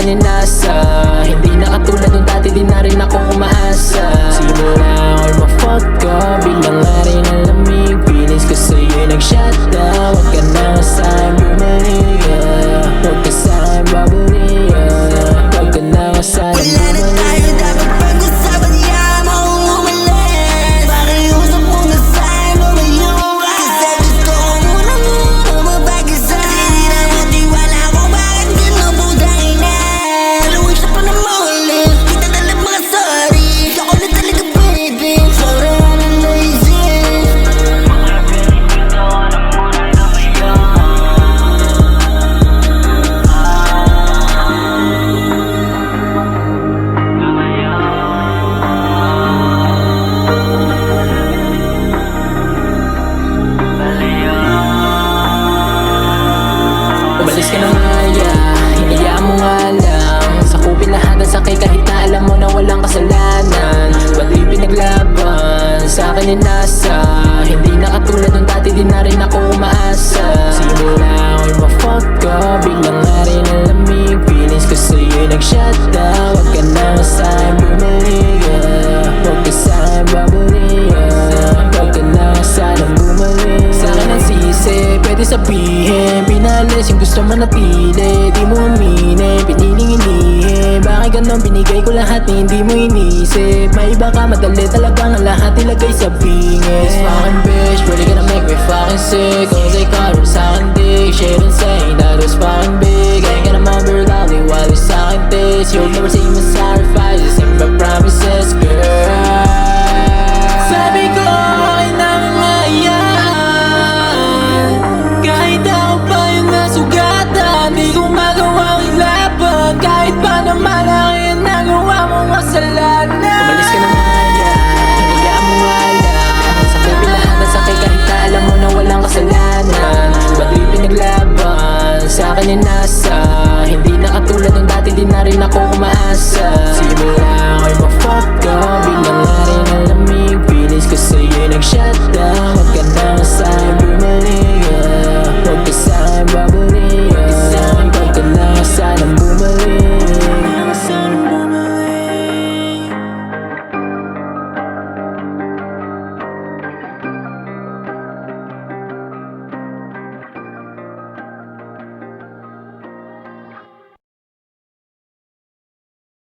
akin yung nasa. Hindi na katulad nung dati, di na rin ako umaasa. Simula ako'y ma-fuck ka, biglang nga rin ang lamig. Feelings ko sa'yo'y nag-shutdown. Huwag ka na sa'kin bumalik, huwag ka sa'kin babalik, huwag ka na sa'kin bumalik. Wala na tayo dapat pag-usapan, yaman akong umalis. Pakiusap mo na sa'yo, lumayo ka. Kasi gusto ko muna mapag-isa. Kasi di na matiwala ko bakit ginubudang ina. Dalawang siya pa na maulit, kita talab mga sorry. Ako na talaga baby, sobrang na naisip. Umalis ka na nga, hinayaan mo nga lang. Sakupin lahat ng sakit kahit na alam mo na walang kasalanan. Ba't di pinaglaban, sa akin yung nasa. Hindi na katulad nung dati, di na rin ako umaasa. Simula ako'y ma-fuck ka, biglang nga rin ang lamig. Feelings ko sa'yo'y nag-shutdown. Huwag ka na sa'kin bumalik, huwag ka sa'kin babalik, huwag ka na sa'kin bumalik. Sa'kin ang sisi, pwede sabihin. Pinalis yung gusto manatili, di mo aminin, piniling inihin. Bakit ganon, binigay ko lahat, hindi mo inisip. May iba ka, madali talagang ang lahat ilagay sa bingit. This fucking bitch, really gonna make me fucking sick. Cause I